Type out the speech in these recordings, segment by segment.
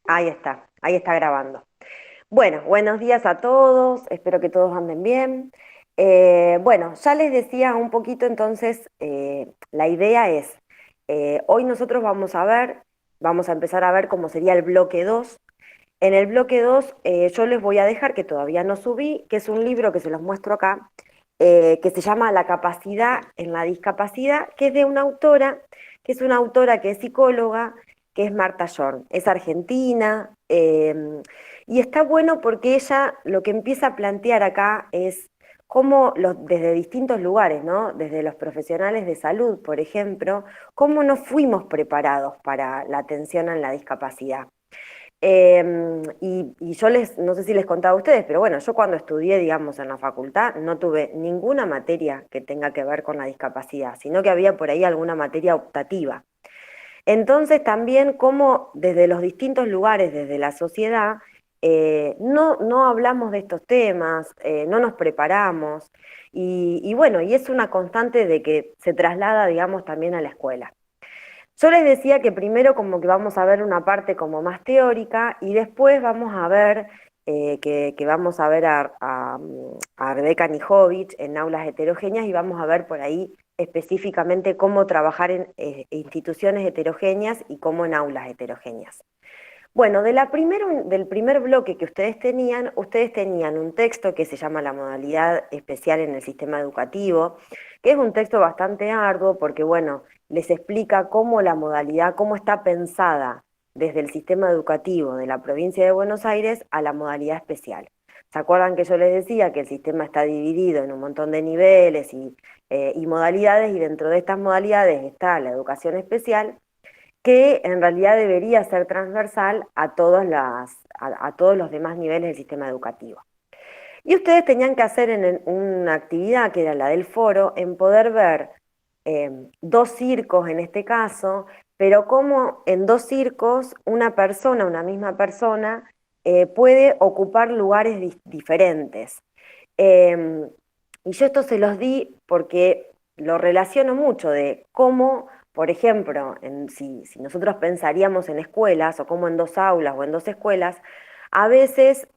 Ahí está grabando. Bueno, buenos días a todos, espero que todos anden bien. Bueno, ya les decía un poquito entonces, la idea es, hoy nosotros vamos a empezar a ver cómo sería el bloque 2. En el bloque 2 yo les voy a dejar, que todavía no subí, que es un libro que se los muestro acá, que se llama La capacidad en la discapacidad, que es de una autora, que es una autora que es psicóloga, que es Marta Yorn, es argentina, y está bueno porque ella lo que empieza a plantear acá es cómo desde distintos lugares, ¿no? Desde los profesionales de salud, por ejemplo, cómo no fuimos preparados para la atención en la discapacidad. Y yo no sé si les contaba a ustedes, pero bueno, yo cuando estudié, digamos, en la facultad, no tuve ninguna materia que tenga que ver con la discapacidad, sino que había por ahí alguna materia optativa. Entonces también como desde los distintos lugares, desde la sociedad, no hablamos de estos temas, no nos preparamos, y bueno, y es una constante de que se traslada, digamos, también a la escuela. Yo les decía que primero como que vamos a ver una parte como más teórica y después vamos a ver, que vamos a ver a Rebeca Nijovic en aulas heterogéneas y vamos a ver por ahí específicamente cómo trabajar en instituciones heterogéneas y cómo en aulas heterogéneas. Bueno, del primer bloque que ustedes tenían un texto que se llama La modalidad especial en el sistema educativo, que es un texto bastante arduo porque, bueno, les explica cómo la modalidad, cómo está pensada desde el sistema educativo de la provincia de Buenos Aires a la modalidad especial. ¿Se acuerdan que yo les decía que el sistema está dividido en un montón de niveles y modalidades, y dentro de estas modalidades está la educación especial, que en realidad debería ser transversal a todos los demás niveles del sistema educativo? Y ustedes tenían que hacer una actividad que era la del foro, en poder ver dos circos en este caso, pero cómo en dos circos una misma persona, puede ocupar lugares diferentes. Eh, y yo esto se los di porque lo relaciono mucho de cómo, por ejemplo, si nosotros pensaríamos en escuelas o cómo en dos aulas o en dos escuelas, a veces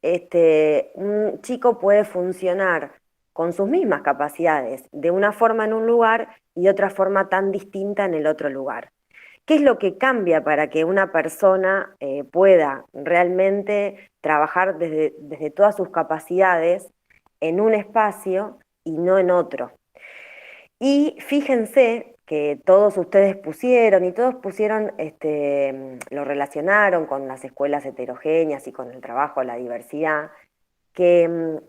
un chico puede funcionar con sus mismas capacidades de una forma en un lugar y otra forma tan distinta en el otro lugar. ¿Qué es lo que cambia para que una persona pueda realmente trabajar desde todas sus capacidades en un espacio y no en otro? Y fíjense que todos ustedes pusieron y todos pusieron, lo relacionaron con las escuelas heterogéneas y con el trabajo, la diversidad, ¿qué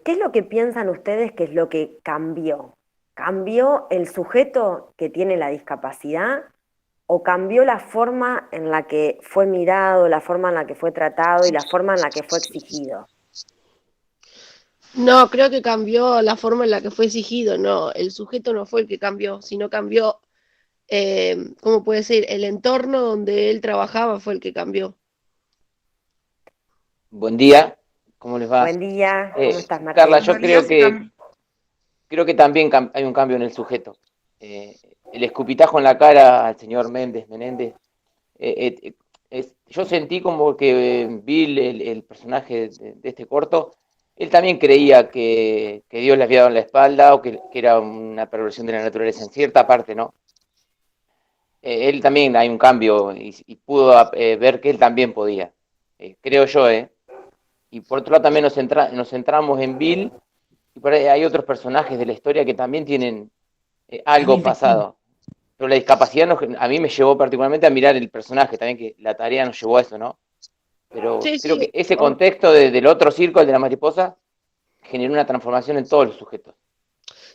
es lo que piensan ustedes que es lo que cambió? ¿Cambió el sujeto que tiene la discapacidad o cambió la forma en la que fue mirado, la forma en la que fue tratado y la forma en la que fue exigido? No, creo que cambió la forma en la que fue exigido. No, el sujeto no fue el que cambió, sino cambió, ¿cómo puede ser? El entorno donde él trabajaba fue el que cambió. Buen día, ¿cómo les va? Buen día, ¿cómo estás, Carla, Martín? yo creo que también hay un cambio en el sujeto. El escupitajo en la cara al señor Menéndez, yo sentí como que Bill, el personaje de este corto, él también creía que Dios le había dado en la espalda o que era una perversión de la naturaleza en cierta parte, ¿no? Él también hay un cambio y pudo ver que él también podía, creo yo, ¿eh? Y por otro lado también nos centramos en Bill, y por ahí hay otros personajes de la historia que también tienen algo pasado. Pero la discapacidad a mí me llevó particularmente a mirar el personaje, también que la tarea nos llevó a eso, ¿no? Pero Sí, creo sí, que ese contexto del otro circo, el de la mariposa, generó una transformación en todos los sujetos.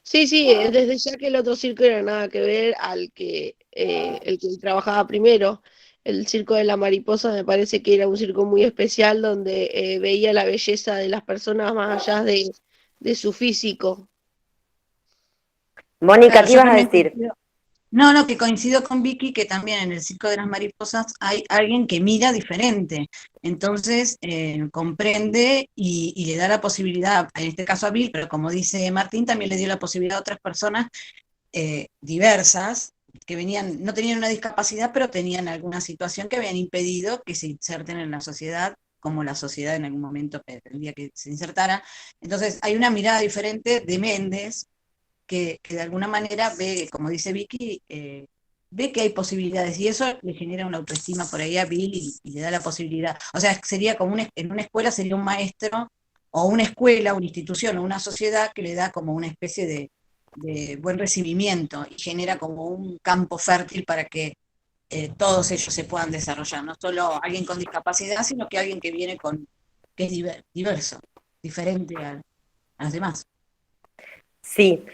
sí, sí, desde ya que el otro circo era nada que ver al que el que trabajaba primero. El circo de la mariposa me parece que era un circo muy especial donde veía la belleza de las personas más allá de su físico. Mónica, Claro, ¿qué yo ibas a también decir? coincido. No, no, que coincido con Vicky que también en el Circo de las Mariposas hay alguien que mira diferente. Entonces comprende y le da la posibilidad, en este caso a Bill, pero como dice Martín, también le dio la posibilidad a otras personas diversas, que venían, no tenían una discapacidad, pero tenían alguna situación que habían impedido que se inserten en la sociedad, como la sociedad en algún momento pretendía que se insertara. Entonces, hay una mirada diferente de Méndez, que de alguna manera ve, como dice Vicky, ve que hay posibilidades, y eso le genera una autoestima por ahí a Bill y le da la posibilidad. O sea, sería como en una escuela sería un maestro, o una escuela, una institución, o una sociedad que le da como una especie de buen recibimiento y genera como un campo fértil para que todos ellos se puedan desarrollar, no solo alguien con discapacidad, sino que alguien que viene que es diverso, diferente a los demás. Sí,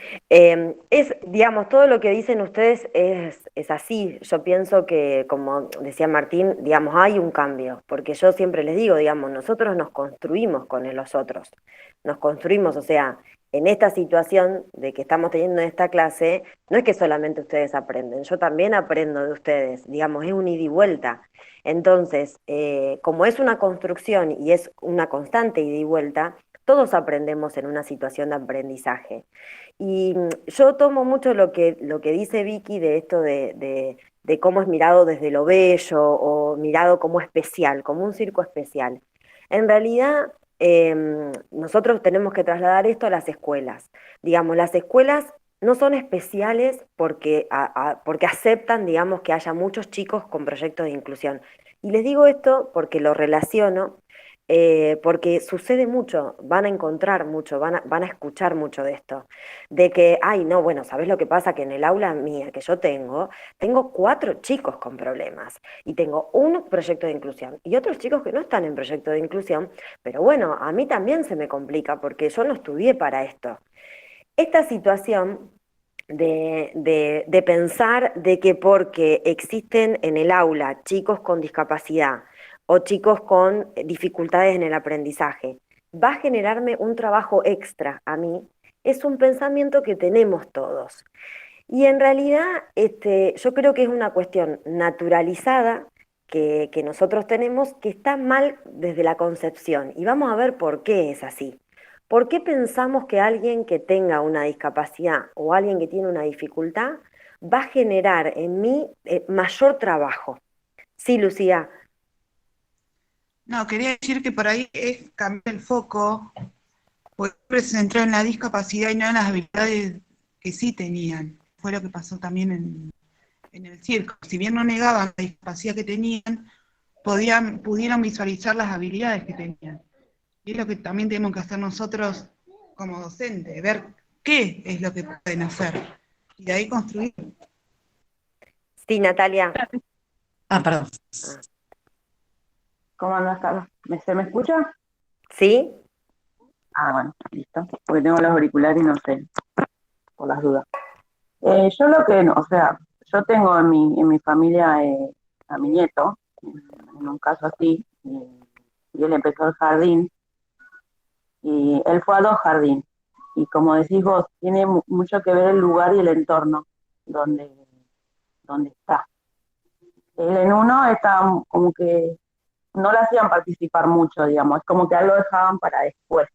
digamos, todo lo que dicen ustedes es así. Yo pienso que, como decía Martín, digamos, hay un cambio, porque yo siempre les digo, digamos, nosotros nos construimos con los otros, nos construimos, o sea, en esta situación de que estamos teniendo en esta clase, no es que solamente ustedes aprenden, yo también aprendo de ustedes, digamos, es un ida y vuelta. Entonces, como es una construcción y es una constante ida y vuelta, todos aprendemos en una situación de aprendizaje. Y yo tomo mucho lo que dice Vicky de esto de cómo es mirado desde lo bello o mirado como especial, como un circo especial. En realidad, nosotros tenemos que trasladar esto a las escuelas. Digamos, las escuelas no son especiales porque aceptan, digamos, que haya muchos chicos con proyectos de inclusión. Y les digo esto porque lo relaciono, porque sucede mucho, van a encontrar mucho, van a escuchar mucho de esto de que, ay, no, bueno, ¿sabés lo que pasa? Que en el aula mía que yo tengo 4 chicos con problemas y tengo un proyecto de inclusión y otros chicos que no están en proyecto de inclusión, pero bueno, a mí también se me complica porque yo no estudié para esto. Esta situación de pensar de que porque existen en el aula chicos con discapacidad o chicos con dificultades en el aprendizaje, va a generarme un trabajo extra a mí, es un pensamiento que tenemos todos. Y en realidad yo creo que es una cuestión naturalizada que nosotros tenemos que está mal desde la concepción. Y vamos a ver por qué es así. ¿Por qué pensamos que alguien que tenga una discapacidad o alguien que tiene una dificultad va a generar en mí mayor trabajo? Sí, Lucía. No, quería decir que por ahí es cambiar el foco, porque siempre se centró en la discapacidad y no en las habilidades que sí tenían. Fue lo que pasó también en el circo. Si bien no negaban la discapacidad que tenían, pudieron visualizar las habilidades que tenían. Y es lo que también tenemos que hacer nosotros como docentes, ver qué es lo que pueden hacer. Y de ahí construir. Sí, Natalia. Ah, perdón. Ah, ¿Cómo andas, Carlos? ¿Se me escucha? ¿sí? Ah, bueno, listo. Porque tengo los auriculares y no sé, por las dudas. Yo lo que, no, o sea, yo tengo en mi familia a mi nieto, en un caso así, y él empezó el jardín, y él fue a 2 jardines. Y como decís vos, tiene mucho que ver el lugar y el entorno donde, donde está. Él en uno estaba como que no lo hacían participar mucho, digamos, es como que a él lo dejaban para después,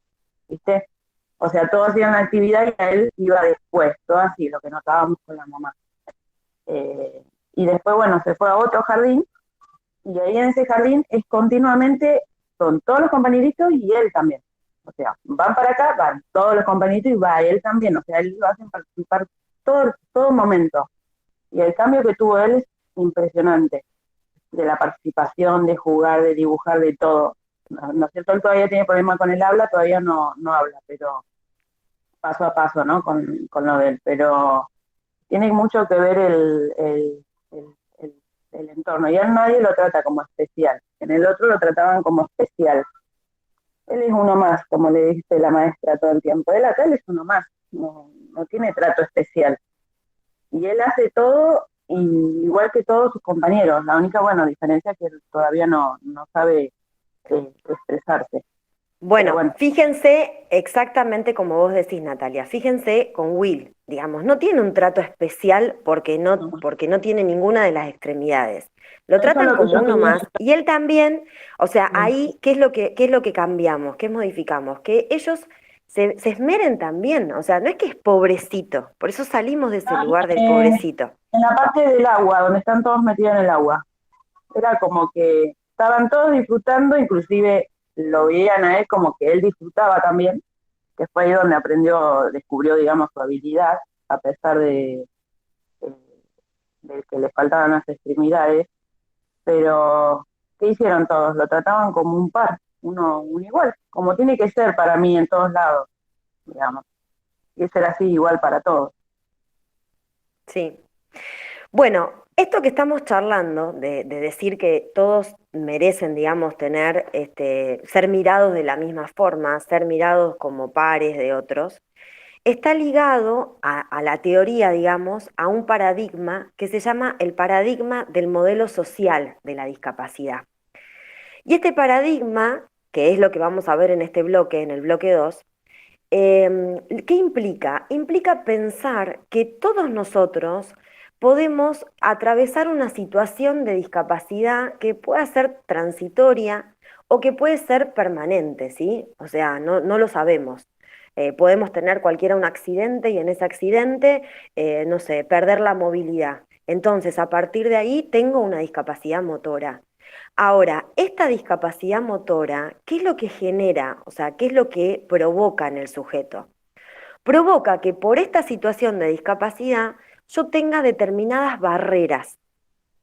¿viste? O sea, todos hacían la actividad y a él iba después, todo así, lo que notábamos con la mamá. Y después, bueno, se fue a otro jardín, y ahí en ese jardín es continuamente, son todos los compañeritos y él también. O sea, van para acá, van todos los compañeritos y va él también, o sea, él lo hacen participar todo momento. Y el cambio que tuvo él es impresionante, de la participación, de jugar, de dibujar, de todo. No es cierto, él todavía tiene problemas con el habla, todavía no habla, pero paso a paso, ¿no? Con lo de él. Pero tiene mucho que ver el entorno. Y a él nadie lo trata como especial. En el otro lo trataban como especial. Él es uno más, como le dice la maestra todo el tiempo. Él acá él es uno más, no tiene trato especial. Y él hace todo igual que todos sus compañeros. La única, bueno, diferencia es que él todavía no sabe expresarse. Bueno, Bueno, fíjense exactamente como vos decís, Natalia. Fíjense con Will, digamos, no tiene un trato especial porque no tiene ninguna de las extremidades. Lo eso es tratan lo que como yo uno quería. más. Y él también, o sea, ahí, ¿qué es lo que cambiamos? ¿Qué modificamos? Que ellos se esmeren también, o sea, no es que es pobrecito, por eso salimos de ese Ah, lugar del eh, pobrecito. en la parte del agua, donde están todos metidos en el agua. Era como que estaban todos disfrutando, inclusive lo veían a él como que él disfrutaba también, que fue ahí donde descubrió, digamos, su habilidad, a pesar de- de que le faltaban las extremidades. Pero, ¿qué hicieron todos? Lo trataban como un par, un igual, como tiene que ser para mí en todos lados, digamos. Y ser así igual para todos. Sí. Bueno, esto que estamos charlando, de decir que todos merecen, digamos, tener, ser mirados de la misma forma, ser mirados como pares de otros, está ligado a la teoría, digamos, a un paradigma que se llama el paradigma del modelo social de la discapacidad. Y este paradigma, que es lo que vamos a ver en este bloque, en el bloque 2, ¿qué implica? Implica pensar que todos nosotros podemos atravesar una situación de discapacidad que pueda ser transitoria o que puede ser permanente, ¿sí? O sea, no lo sabemos. Podemos tener cualquiera un accidente y en ese accidente, no sé, perder la movilidad. Entonces, a partir de ahí tengo una discapacidad motora. Ahora, esta discapacidad motora, ¿qué es lo que genera? O sea, ¿qué es lo que provoca en el sujeto? Provoca que por esta situación de discapacidad yo tenga determinadas barreras.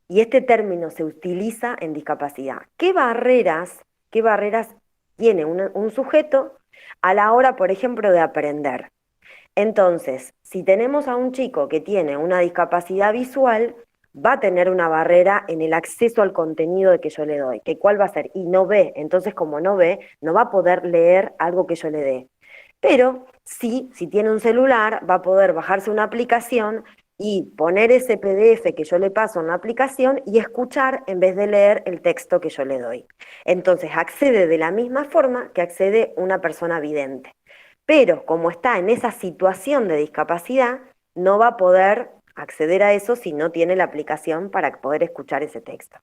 Y este término se utiliza en discapacidad. Qué barreras tiene un sujeto a la hora, por ejemplo, de aprender? Entonces, si tenemos a un chico que tiene una discapacidad visual, va a tener una barrera en el acceso al contenido que yo le doy, que cuál va a ser, y no ve, entonces como no ve, no va a poder leer algo que yo le dé. Pero sí, si tiene un celular, va a poder bajarse una aplicación y poner ese PDF que yo le paso en la aplicación y escuchar en vez de leer el texto que yo le doy. Entonces accede de la misma forma que accede una persona vidente. Pero como está en esa situación de discapacidad, no va a poder acceder a eso si no tiene la aplicación para poder escuchar ese texto.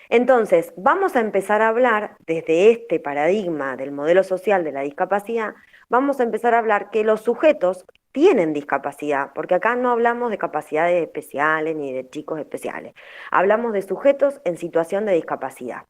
Entonces, vamos a empezar a hablar desde este paradigma del modelo social de la discapacidad, vamos a empezar a hablar que los sujetos tienen discapacidad, porque acá no hablamos de capacidades especiales ni de chicos especiales, hablamos de sujetos en situación de discapacidad.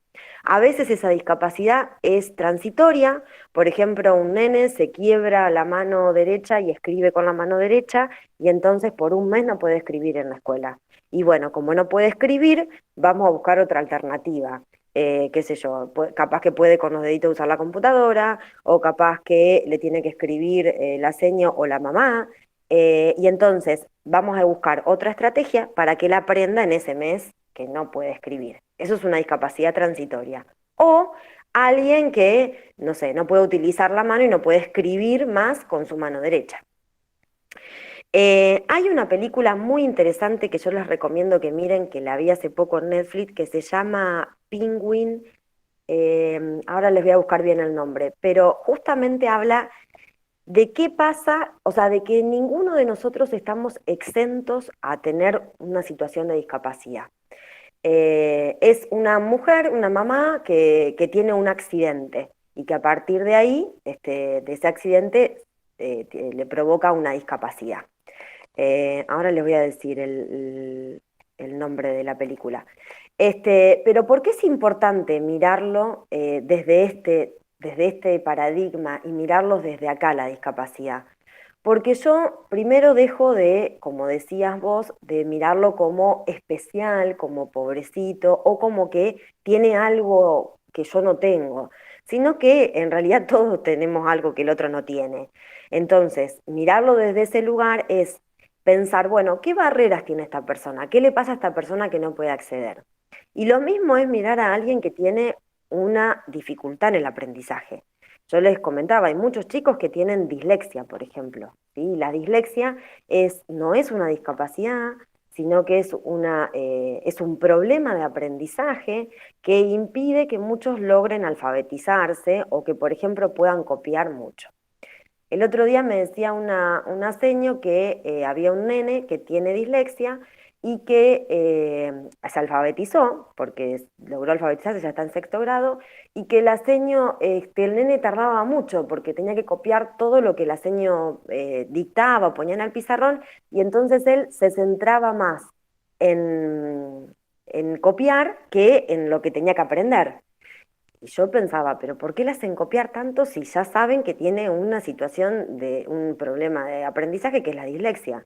A veces esa discapacidad es transitoria, por ejemplo, un nene se quiebra la mano derecha y escribe con la mano derecha y entonces por un mes no puede escribir en la escuela. Y bueno, como no puede escribir, vamos a buscar otra alternativa. Qué sé yo, capaz que puede con los deditos usar la computadora, o capaz que le tiene que escribir la seño o la mamá, y entonces vamos a buscar otra estrategia para que él aprenda en ese mes que no puede escribir. Eso es una discapacidad transitoria. O alguien que, no sé, no puede utilizar la mano y no puede escribir más con su mano derecha. Hay una película muy interesante que yo les recomiendo que miren, que la vi hace poco en Netflix, que se llama Penguin. Ahora les voy a buscar bien el nombre, pero justamente habla de qué pasa, o sea, de que ninguno de nosotros estamos exentos a tener una situación de discapacidad. Es una mujer, una mamá que tiene un accidente y que a partir de ahí, de ese accidente, le provoca una discapacidad. Ahora les voy a decir el nombre de la película. Pero ¿por qué es importante mirarlo desde este paradigma y mirarlos desde acá, la discapacidad? Porque yo primero dejo de, como decías vos, de mirarlo como especial, como pobrecito, o como que tiene algo que yo no tengo, sino que en realidad todos tenemos algo que el otro no tiene. Entonces, mirarlo desde ese lugar es pensar, bueno, ¿qué barreras tiene esta persona? ¿Qué le pasa a esta persona que no puede acceder? Y lo mismo es mirar a alguien que tiene una dificultad en el aprendizaje. Yo les comentaba, hay muchos chicos que tienen dislexia, por ejemplo, ¿sí? La dislexia no es una discapacidad, sino que es un problema de aprendizaje que impide que muchos logren alfabetizarse o que, por ejemplo, puedan copiar mucho. El otro día me decía una seño que había un nene que tiene dislexia y que se alfabetizó, porque logró alfabetizarse, ya está en sexto grado, y que la seño, el nene tardaba mucho porque tenía que copiar todo lo que la seño dictaba, ponía en el pizarrón, y entonces él se centraba más en copiar que en lo que tenía que aprender. Y yo pensaba, pero ¿por qué le hacen copiar tanto si ya saben que tiene una situación de un problema de aprendizaje que es la dislexia?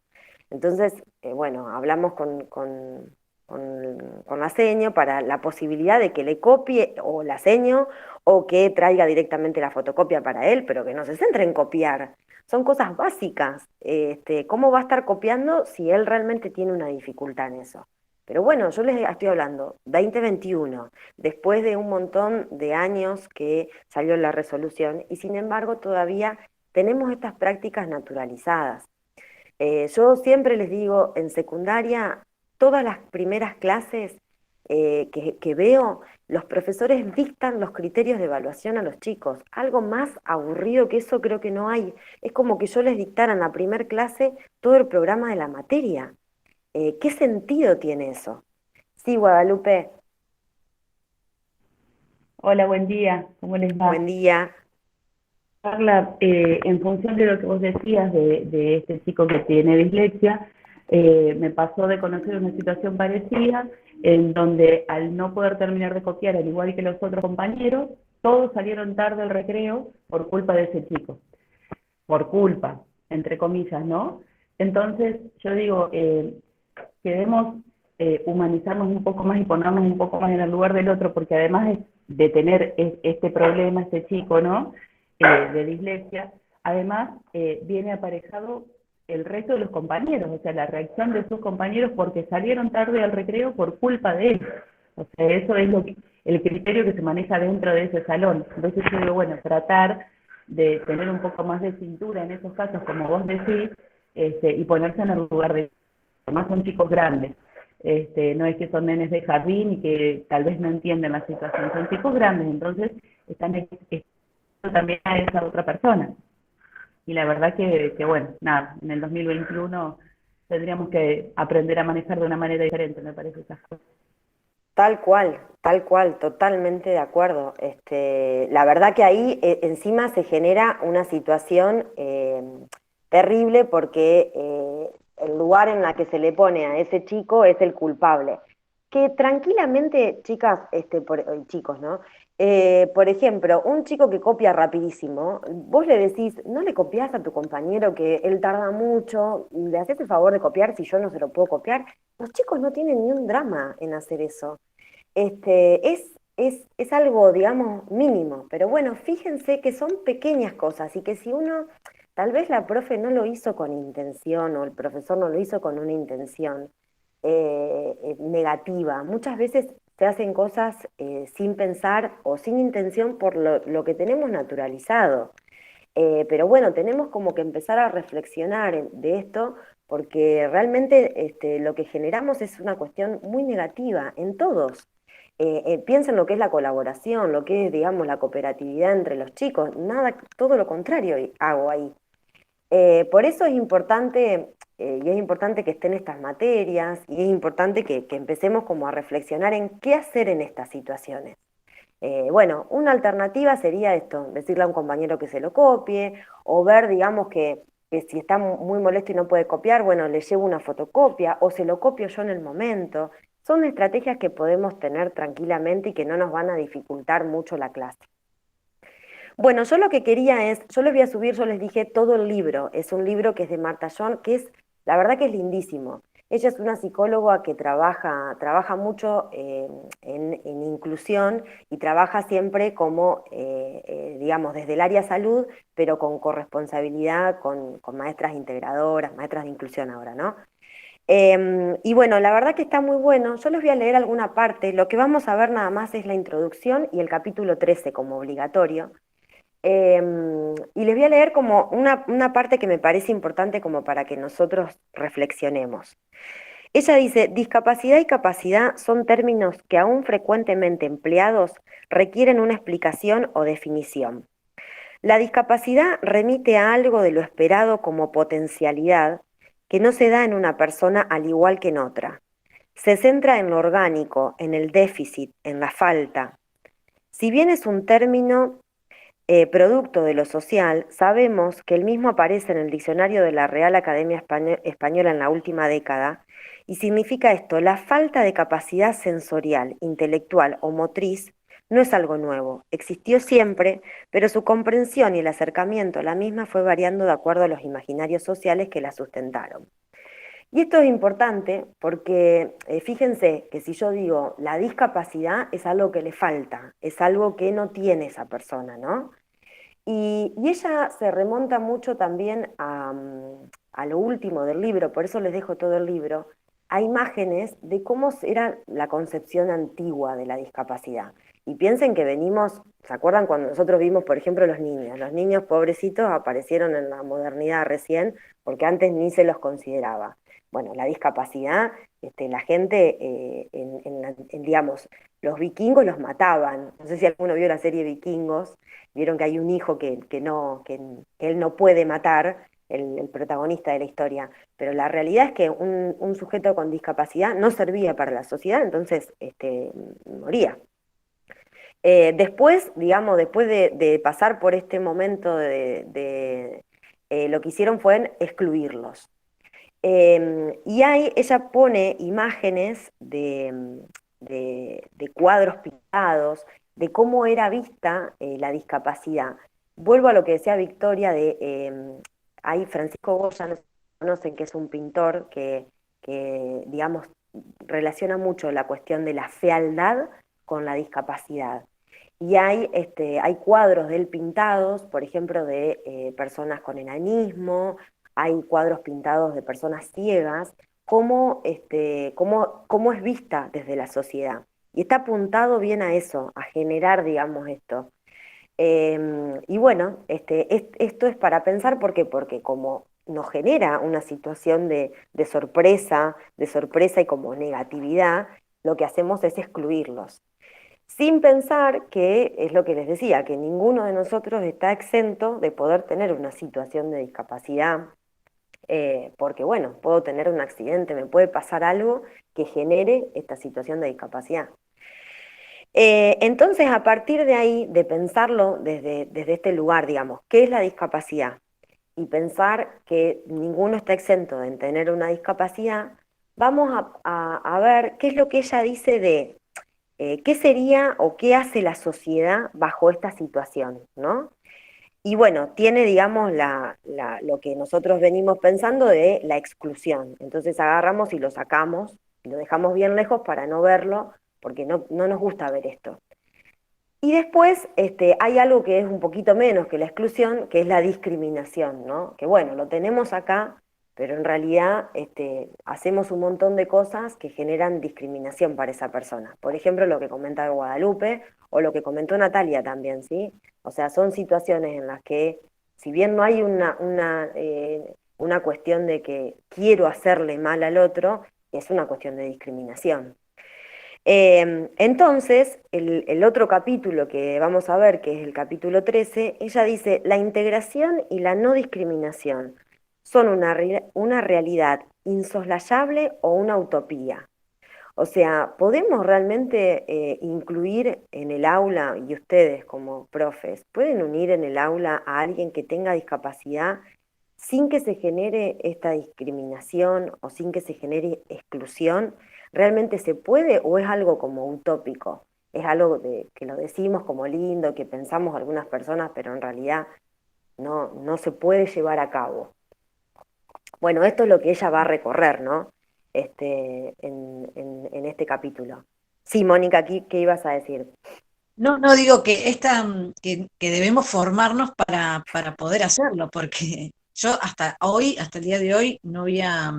Entonces, bueno, hablamos con la seño para la posibilidad de que le copie o la seño o que traiga directamente la fotocopia para él, pero que no se centre en copiar. Son cosas básicas. ¿Cómo va a estar copiando si él realmente tiene una dificultad en eso? Pero bueno, yo les estoy hablando, 2021, después de un montón de años que salió la resolución, y sin embargo todavía tenemos estas prácticas naturalizadas. Yo siempre les digo, en secundaria, todas las primeras clases que veo, los profesores dictan los criterios de evaluación a los chicos. Algo más aburrido que eso creo que no hay. Es como que yo les dictara en la primer clase todo el programa de la materia. ¿Qué sentido tiene eso? Sí, Guadalupe, Hola, buen día, ¿cómo les buen va? día. Carla, en función de lo que vos decías de este chico que tiene dislexia, me pasó de conocer una situación parecida en donde al no poder terminar de copiar, al igual que los otros compañeros, todos salieron tarde al recreo por culpa de ese chico. Por culpa, entre comillas, ¿no? Entonces, yo digo, queremos humanizarnos un poco más y ponernos un poco más en el lugar del otro, porque además de tener este problema, este chico, ¿no? De dislexia, además viene aparejado el resto de los compañeros, o sea, la reacción de sus compañeros porque salieron tarde al recreo por culpa de él. O sea, eso es el criterio que se maneja dentro de ese salón. Entonces yo digo, bueno, tratar de tener un poco más de cintura en esos casos, como vos decís, y ponerse en el lugar de... Además son chicos grandes, no es que son nenes de jardín y que tal vez no entienden la situación, son chicos grandes, entonces están exponiendo también a esa otra persona. Y la verdad que bueno, nada, en el 2021 tendríamos que aprender a manejar de una manera diferente, me parece, esas cosas. Tal cual, totalmente de acuerdo. La verdad que ahí encima se genera una situación terrible porque el lugar en la que se le pone a ese chico es el culpable. Que tranquilamente, chicas, chicos, ¿no? Por ejemplo, un chico que copia rapidísimo, vos le decís, no le copiás a tu compañero que él tarda mucho, le haces el favor de copiar si yo no se lo puedo copiar. Los chicos no tienen ni un drama en hacer eso. Es algo, digamos, mínimo, pero bueno, fíjense que son pequeñas cosas y que si uno, tal vez la profe no lo hizo con intención o el profesor no lo hizo con una intención negativa, muchas veces se hacen cosas sin pensar o sin intención por lo que tenemos naturalizado. Pero bueno, tenemos como que empezar a reflexionar de esto porque realmente lo que generamos es una cuestión muy negativa en todos. Piensen lo que es la colaboración, lo que es, digamos, la cooperatividad entre los chicos, nada, todo lo contrario hago ahí. Por eso es importante, y es importante que estén estas materias, y es importante que empecemos como a reflexionar en qué hacer en estas situaciones. Bueno, una alternativa sería esto, decirle a un compañero que se lo copie, o ver, digamos, que si está muy molesto y no puede copiar, bueno, le llevo una fotocopia, o se lo copio yo en el momento. Son estrategias que podemos tener tranquilamente y que no nos van a dificultar mucho la clase. Bueno, yo lo que quería es, yo les voy a subir, yo les dije, todo el libro. Es un libro que es de Marta John, que es, la verdad que es lindísimo. Ella es una psicóloga que trabaja mucho en inclusión y trabaja siempre como, digamos, desde el área salud, pero con corresponsabilidad con maestras integradoras, maestras de inclusión ahora, ¿no? Y bueno, la verdad que está muy bueno. Yo les voy a leer alguna parte. Lo que vamos a ver nada más es la introducción y el capítulo 13 como obligatorio. Y les voy a leer como una parte que me parece importante como para que nosotros reflexionemos. Ella dice, discapacidad y capacidad son términos que aún frecuentemente empleados requieren una explicación o definición. La discapacidad remite a algo de lo esperado como potencialidad que no se da en una persona al igual que en otra. Se centra en lo orgánico, en el déficit, en la falta. Si bien es un término producto de lo social, sabemos que el mismo aparece en el diccionario de la Real Academia Española en la última década, y significa esto: la falta de capacidad sensorial, intelectual o motriz no es algo nuevo, existió siempre, pero su comprensión y el acercamiento a la misma fue variando de acuerdo a los imaginarios sociales que la sustentaron. Y esto es importante porque fíjense que si yo digo la discapacidad es algo que le falta, es algo que no tiene esa persona, ¿no? Y ella se remonta mucho también a lo último del libro, por eso les dejo todo el libro, a imágenes de cómo era la concepción antigua de la discapacidad. Y piensen que venimos, ¿se acuerdan cuando nosotros vimos, por ejemplo, los niños? Los niños pobrecitos aparecieron en la modernidad recién, porque antes ni se los consideraba. Bueno, la discapacidad, la gente, digamos, los vikingos los mataban. No sé si alguno vio la serie Vikingos, vieron que hay un hijo que él no puede matar, el protagonista de la historia, pero la realidad es que un sujeto con discapacidad no servía para la sociedad, entonces moría. Después, digamos, después de pasar por este momento lo que hicieron fue excluirlos. Y ella pone imágenes de cuadros pintados, de cómo era vista la discapacidad. Vuelvo a lo que decía Victoria, hay Francisco Goya, no sé si conocen, que es un pintor digamos, relaciona mucho la cuestión de la fealdad con la discapacidad. Y hay cuadros de él pintados, por ejemplo, de personas con enanismo, hay cuadros pintados de personas ciegas, cómo es vista desde la sociedad. Y está apuntado bien a eso, a generar, digamos, esto. Y bueno, esto es para pensar, ¿por qué? Porque como nos genera una situación de sorpresa y como negatividad, lo que hacemos es excluirlos. Sin pensar que, es lo que les decía, que ninguno de nosotros está exento de poder tener una situación de discapacidad, porque bueno, puedo tener un accidente, me puede pasar algo que genere esta situación de discapacidad. Entonces, a partir de ahí, de pensarlo desde este lugar, digamos, ¿qué es la discapacidad? Y pensar que ninguno está exento de tener una discapacidad, vamos a ver qué es lo que ella dice de qué sería o qué hace la sociedad bajo esta situación, ¿no? Y bueno, tiene, digamos, lo que nosotros venimos pensando de la exclusión. Entonces agarramos y lo sacamos, y lo dejamos bien lejos para no verlo, porque no nos gusta ver esto. Y después hay algo que es un poquito menos que la exclusión, que es la discriminación, ¿no? Que bueno, lo tenemos acá, pero en realidad hacemos un montón de cosas que generan discriminación para esa persona. Por ejemplo, lo que comenta Guadalupe, o lo que comentó Natalia también, ¿sí? O sea, son situaciones en las que, si bien no hay una cuestión de que quiero hacerle mal al otro, es una cuestión de discriminación. Entonces, el otro capítulo que vamos a ver, que es el capítulo 13, ella dice: la integración y la no discriminación son una realidad insoslayable o una utopía. O sea, ¿podemos realmente incluir en el aula, y ustedes como profes, pueden unir en el aula a alguien que tenga discapacidad sin que se genere esta discriminación o sin que se genere exclusión? ¿Realmente se puede o es algo como utópico? Es algo que lo decimos como lindo, que pensamos algunas personas, pero en realidad no se puede llevar a cabo. Bueno, esto es lo que ella va a recorrer, ¿no? En este capítulo. Sí, Mónica, ¿qué ibas a decir? No, digo que que debemos formarnos para poder hacerlo, porque yo hasta hoy, hasta el día de hoy, no había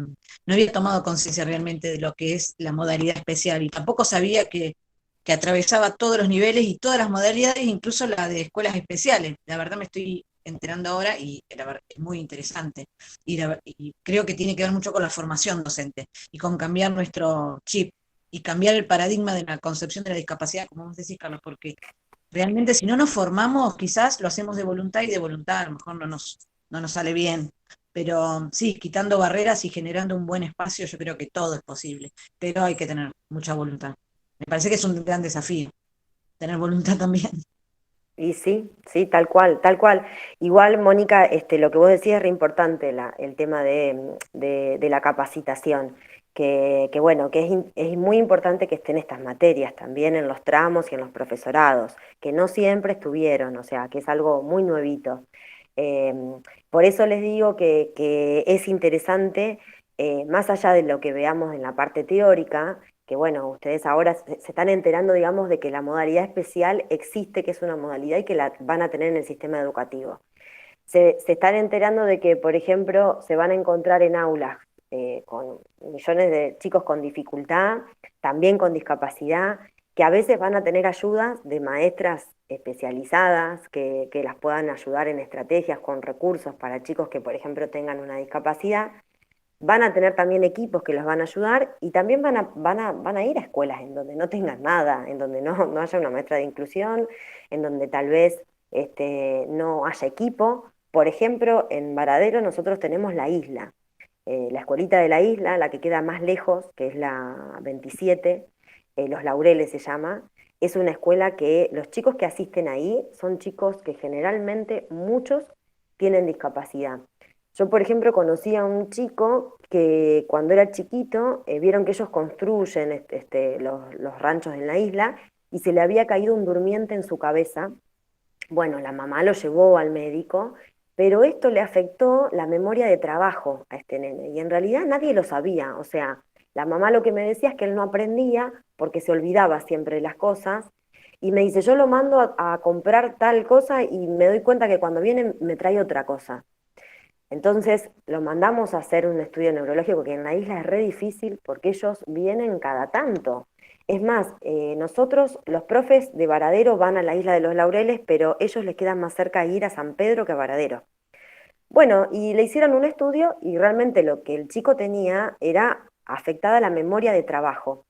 tomado conciencia realmente de lo que es la modalidad especial, y tampoco sabía que atravesaba todos los niveles y todas las modalidades, incluso la de escuelas especiales. La verdad me estoy enterando ahora, y la verdad es muy interesante. Y creo que tiene que ver mucho con la formación docente y con cambiar nuestro chip y cambiar el paradigma de la concepción de la discapacidad, como vos decís, Carlos, porque realmente si no nos formamos, quizás lo hacemos de voluntad, y de voluntad a lo mejor no nos sale bien. Pero sí, quitando barreras y generando un buen espacio, yo creo que todo es posible, pero hay que tener mucha voluntad. Me parece que es un gran desafío, tener voluntad también. Y sí, sí, tal cual, tal cual. Igual, Mónica, lo que vos decís es re importante, el tema de la capacitación, que bueno, que es muy importante que estén estas materias también en los tramos y en los profesorados, que no siempre estuvieron, o sea, que es algo muy nuevito. Eh, por eso les digo que es interesante, más allá de lo que veamos en la parte teórica, que bueno, ustedes ahora se están enterando, digamos, de que la modalidad especial existe, que es una modalidad y que la van a tener en el sistema educativo. Se están enterando de que, por ejemplo, se van a encontrar en aulas con millones de chicos con dificultad, también con discapacidad, que a veces van a tener ayudas de maestras especializadas que las puedan ayudar en estrategias con recursos para chicos que, por ejemplo, tengan una discapacidad. Van a tener también equipos que los van a ayudar y también van a ir a escuelas en donde no tengan nada, en donde no haya una maestra de inclusión, en donde tal vez no haya equipo. Por ejemplo, en Varadero nosotros tenemos la isla, la escuelita de la isla, la que queda más lejos, que es la 27, Los Laureles se llama. Es una escuela que los chicos que asisten ahí son chicos que generalmente muchos tienen discapacidad. Yo, por ejemplo, conocí a un chico que cuando era chiquito, vieron que ellos construyen los ranchos en la isla y se le había caído un durmiente en su cabeza. Bueno, la mamá lo llevó al médico, pero esto le afectó la memoria de trabajo a este nene y en realidad nadie lo sabía. O sea, la mamá lo que me decía es que él no aprendía porque se olvidaba siempre de las cosas y me dice, yo lo mando a comprar tal cosa y me doy cuenta que cuando viene me trae otra cosa. Entonces lo mandamos a hacer un estudio neurológico que en la isla es re difícil porque ellos vienen cada tanto. Es más, nosotros, los profes de Varadero van a la isla de los Laureles, pero ellos les quedan más cerca ir a San Pedro que a Varadero. Bueno, y le hicieron un estudio y realmente lo que el chico tenía era afectada la memoria de trabajo.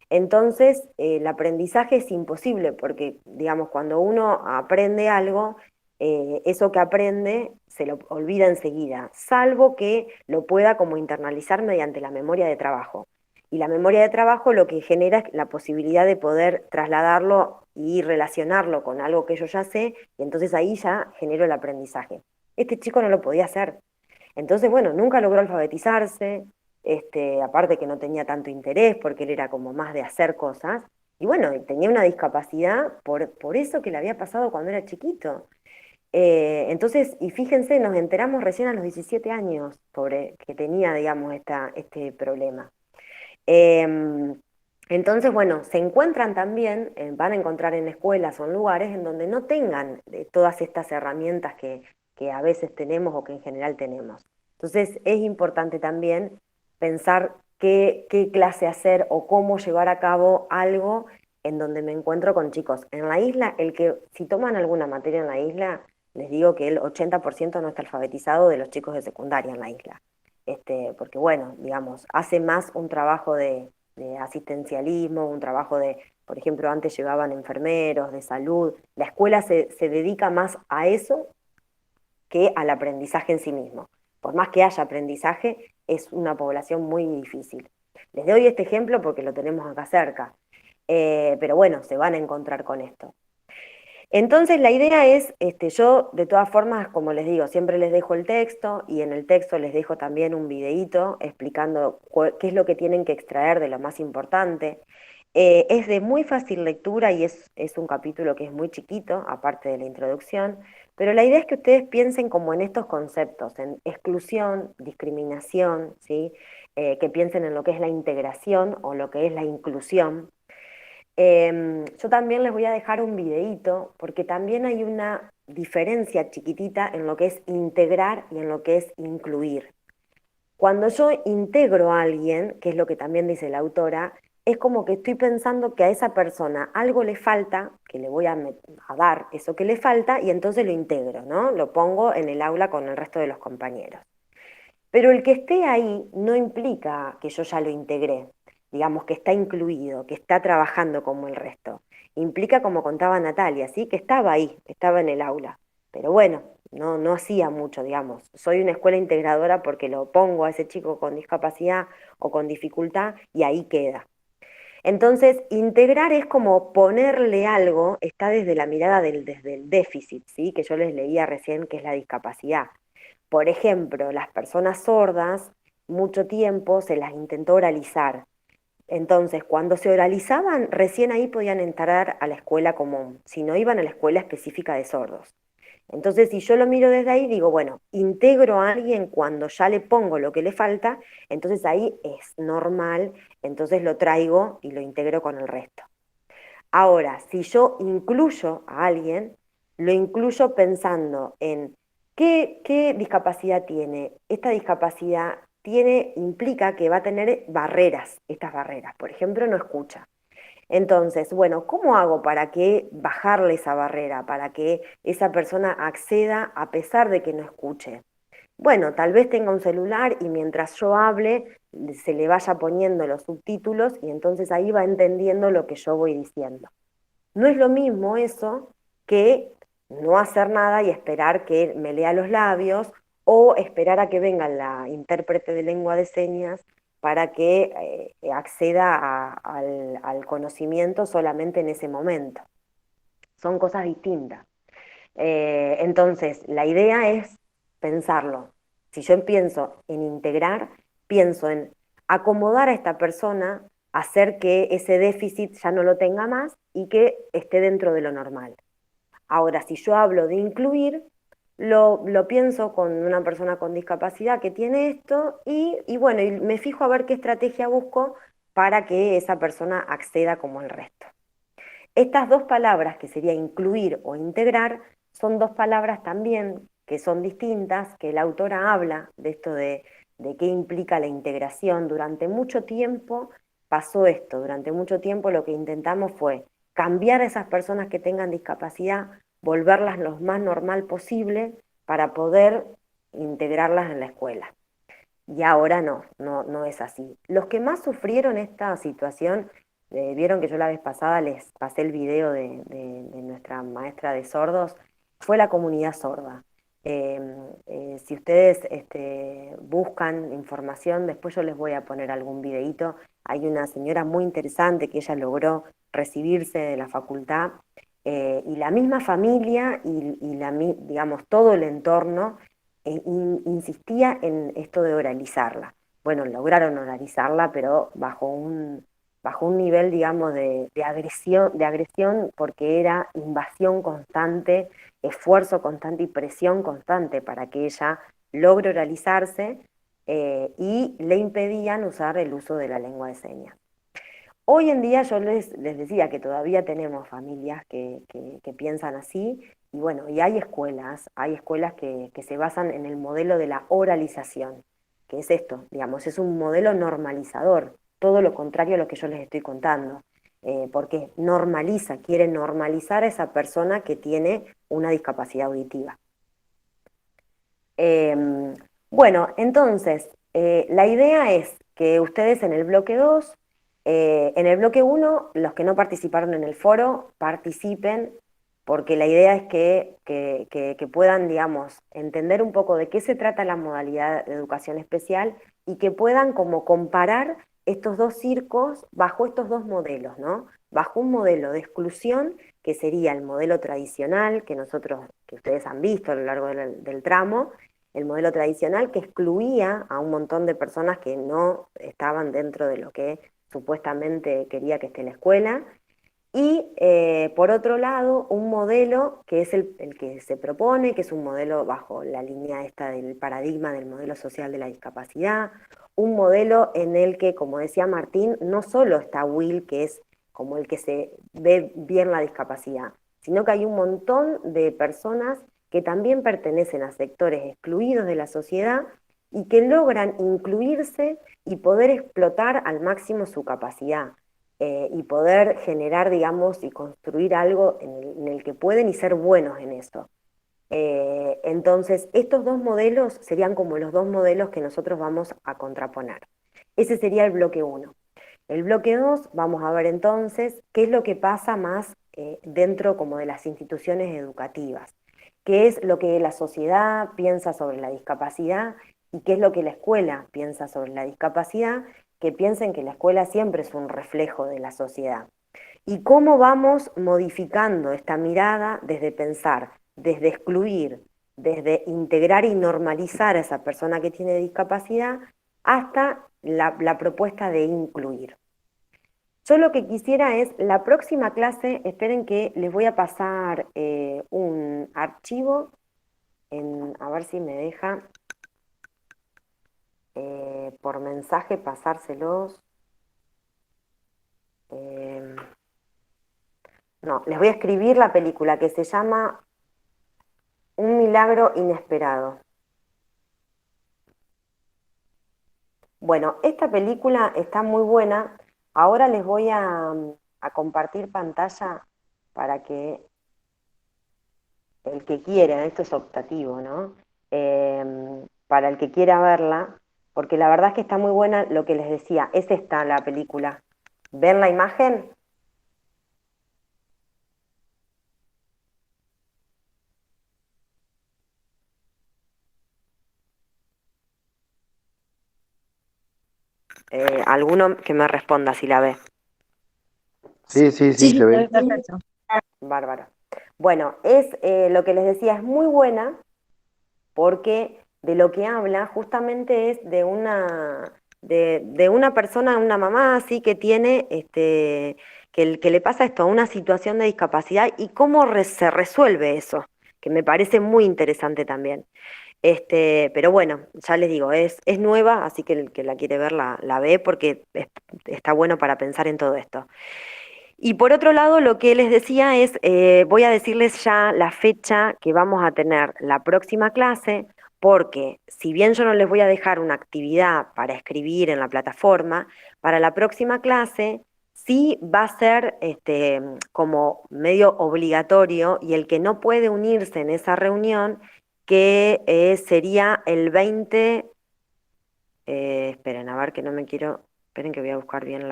Entonces, el aprendizaje es imposible porque, digamos, cuando uno aprende algo, eso que aprende se lo olvida enseguida, salvo que lo pueda como internalizar mediante la memoria de trabajo. Y la memoria de trabajo lo que genera es la posibilidad de poder trasladarlo y relacionarlo con algo que yo ya sé, y entonces ahí ya genero el aprendizaje. Este chico no lo podía hacer. Entonces, bueno, nunca logró alfabetizarse, aparte que no tenía tanto interés porque él era como más de hacer cosas, y bueno, tenía una discapacidad por eso que le había pasado cuando era chiquito. Entonces, y fíjense, nos enteramos recién a los 17 años sobre que tenía, digamos, este problema. Em, entonces, bueno, se encuentran también, van a encontrar en escuelas o en lugares en donde no tengan todas estas herramientas que a veces tenemos o que en general tenemos. Entonces, es importante también pensar qué clase hacer o cómo llevar a cabo algo en donde me encuentro con chicos. En la isla, si toman alguna materia en la isla, les digo que el 80% no está alfabetizado de los chicos de secundaria en la isla. Porque bueno, digamos, hace más un trabajo de asistencialismo, un trabajo por ejemplo, antes llegaban enfermeros, de salud. La escuela se dedica más a eso que al aprendizaje en sí mismo. Por más que haya aprendizaje, es una población muy difícil. Les doy este ejemplo porque lo tenemos acá cerca. Pero bueno, se van a encontrar con esto. Entonces la idea es, yo de todas formas, como les digo, siempre les dejo el texto y en el texto les dejo también un videíto explicando qué es lo que tienen que extraer de lo más importante. Es de muy fácil lectura y es un capítulo que es muy chiquito, aparte de la introducción, pero la idea es que ustedes piensen como en estos conceptos, en exclusión, discriminación, ¿sí? Que piensen en lo que es la integración o lo que es la inclusión. Yo también les voy a dejar un videíto, porque también hay una diferencia chiquitita en lo que es integrar y en lo que es incluir. Cuando yo integro a alguien, que es lo que también dice la autora, es como que estoy pensando que a esa persona algo le falta, que le voy a dar eso que le falta, y entonces lo integro, ¿no? Lo pongo en el aula con el resto de los compañeros. Pero el que esté ahí no implica que yo ya lo integré, digamos que está incluido, que está trabajando como el resto. Implica, como contaba Natalia, ¿sí? Que estaba ahí, estaba en el aula. Pero bueno, no hacía mucho, digamos. Soy una escuela integradora porque lo pongo a ese chico con discapacidad o con dificultad y ahí queda. Entonces, integrar es como ponerle algo, está desde la mirada desde el déficit, ¿sí? Que yo les leía recién, que es la discapacidad. Por ejemplo, las personas sordas, mucho tiempo se las intentó oralizar. Entonces, cuando se oralizaban, recién ahí podían entrar a la escuela común, si no iban a la escuela específica de sordos. Entonces, si yo lo miro desde ahí, digo, bueno, integro a alguien cuando ya le pongo lo que le falta, entonces ahí es normal, entonces lo traigo y lo integro con el resto. Ahora, si yo incluyo a alguien, lo incluyo pensando en qué discapacidad tiene. Esta discapacidad implica que va a tener barreras, estas barreras. Por ejemplo, no escucha. Entonces, bueno, ¿cómo hago para que bajarle esa barrera, para que esa persona acceda a pesar de que no escuche? Bueno, tal vez tenga un celular y mientras yo hable se le vaya poniendo los subtítulos y entonces ahí va entendiendo lo que yo voy diciendo. No es lo mismo eso que no hacer nada y esperar que me lea los labios o esperar a que venga la intérprete de lengua de señas para que acceda al conocimiento solamente en ese momento. Son cosas distintas. Entonces, la idea es pensarlo. Si yo pienso en integrar, pienso en acomodar a esta persona, hacer que ese déficit ya no lo tenga más y que esté dentro de lo normal. Ahora, si yo hablo de incluir, lo pienso con una persona con discapacidad que tiene esto y bueno, y me fijo a ver qué estrategia busco para que esa persona acceda como el resto. Estas dos palabras, que sería incluir o integrar, son dos palabras también que son distintas, que la autora habla de esto de qué implica la integración. Durante mucho tiempo pasó esto, durante mucho tiempo lo que intentamos fue cambiar a esas personas que tengan discapacidad, volverlas lo más normal posible para poder integrarlas en la escuela. Y ahora no es así. Los que más sufrieron esta situación, vieron que yo la vez pasada les pasé el video de nuestra maestra de sordos, fue la comunidad sorda. Si ustedes buscan información, después yo les voy a poner algún videíto. Hay una señora muy interesante que ella logró recibirse de la facultad y la misma familia digamos, todo el entorno insistía en esto de oralizarla. Bueno, lograron oralizarla, pero bajo un nivel, digamos, de agresión porque era invasión constante, esfuerzo constante y presión constante para que ella logre oralizarse y le impedían usar el uso de la lengua de señas. Hoy en día yo les decía que todavía tenemos familias que piensan así, y bueno, y hay escuelas que se basan en el modelo de la oralización, que es esto, digamos, es un modelo normalizador, todo lo contrario a lo que yo les estoy contando, porque quiere normalizar a esa persona que tiene una discapacidad auditiva. Bueno, entonces, la idea es que ustedes en el bloque 2 en el bloque 1, los que no participaron en el foro, participen, porque la idea es que puedan, digamos, entender un poco de qué se trata la modalidad de educación especial y que puedan como comparar estos dos circos bajo estos dos modelos, ¿no? Bajo un modelo de exclusión, que sería el modelo tradicional que ustedes han visto a lo largo del tramo, el modelo tradicional que excluía a un montón de personas que no estaban dentro de lo que supuestamente quería que esté en la escuela, y por otro lado, un modelo que es el que se propone, que es un modelo bajo la línea esta del paradigma del modelo social de la discapacidad, un modelo en el que, como decía Martín, no solo está Will, que es como el que se ve bien la discapacidad, sino que hay un montón de personas que también pertenecen a sectores excluidos de la sociedad y que logran incluirse y poder explotar al máximo su capacidad y poder generar, digamos, y construir algo en el que pueden y ser buenos en eso. Entonces, estos dos modelos serían como los dos modelos que nosotros vamos a contraponer. Ese sería el bloque 1. El bloque 2, vamos a ver entonces qué es lo que pasa más dentro como de las instituciones educativas. qué es lo que la sociedad piensa sobre la discapacidad y qué es lo que la escuela piensa sobre la discapacidad, que piensen que la escuela siempre es un reflejo de la sociedad. Y cómo vamos modificando esta mirada desde pensar, desde excluir, desde integrar y normalizar a esa persona que tiene discapacidad, hasta la propuesta de incluir. Yo lo que quisiera es, la próxima clase, esperen que les voy a pasar un archivo, a ver si me deja por mensaje pasárselos. No, les voy a escribir la película que se llama Un milagro inesperado. Bueno, esta película está muy buena. Ahora les voy a compartir pantalla para que el que quiera, esto es optativo, ¿no? Para el que quiera verla, porque la verdad es que está muy buena lo que les decía, es esta la película. ¿Ven la imagen? Alguno que me responda si la ve. Sí, sí, sí, Sí, se ve. perfecto. Bárbaro. Bueno, es lo que les decía, es muy buena porque de lo que habla justamente es de una persona, una mamá así que tiene, que le pasa esto, una situación de discapacidad y cómo se resuelve eso, que me parece muy interesante también. Pero bueno, ya les digo, es nueva, así que el que la quiere ver la ve porque está bueno para pensar en todo esto. Y por otro lado, lo que les decía es, voy a decirles ya la fecha que vamos a tener la próxima clase, porque si bien yo no les voy a dejar una actividad para escribir en la plataforma, para la próxima clase sí va a ser como medio obligatorio y el que no puede unirse en esa reunión, que sería el 20, esperen, a ver que no me quiero, esperen que voy a buscar bien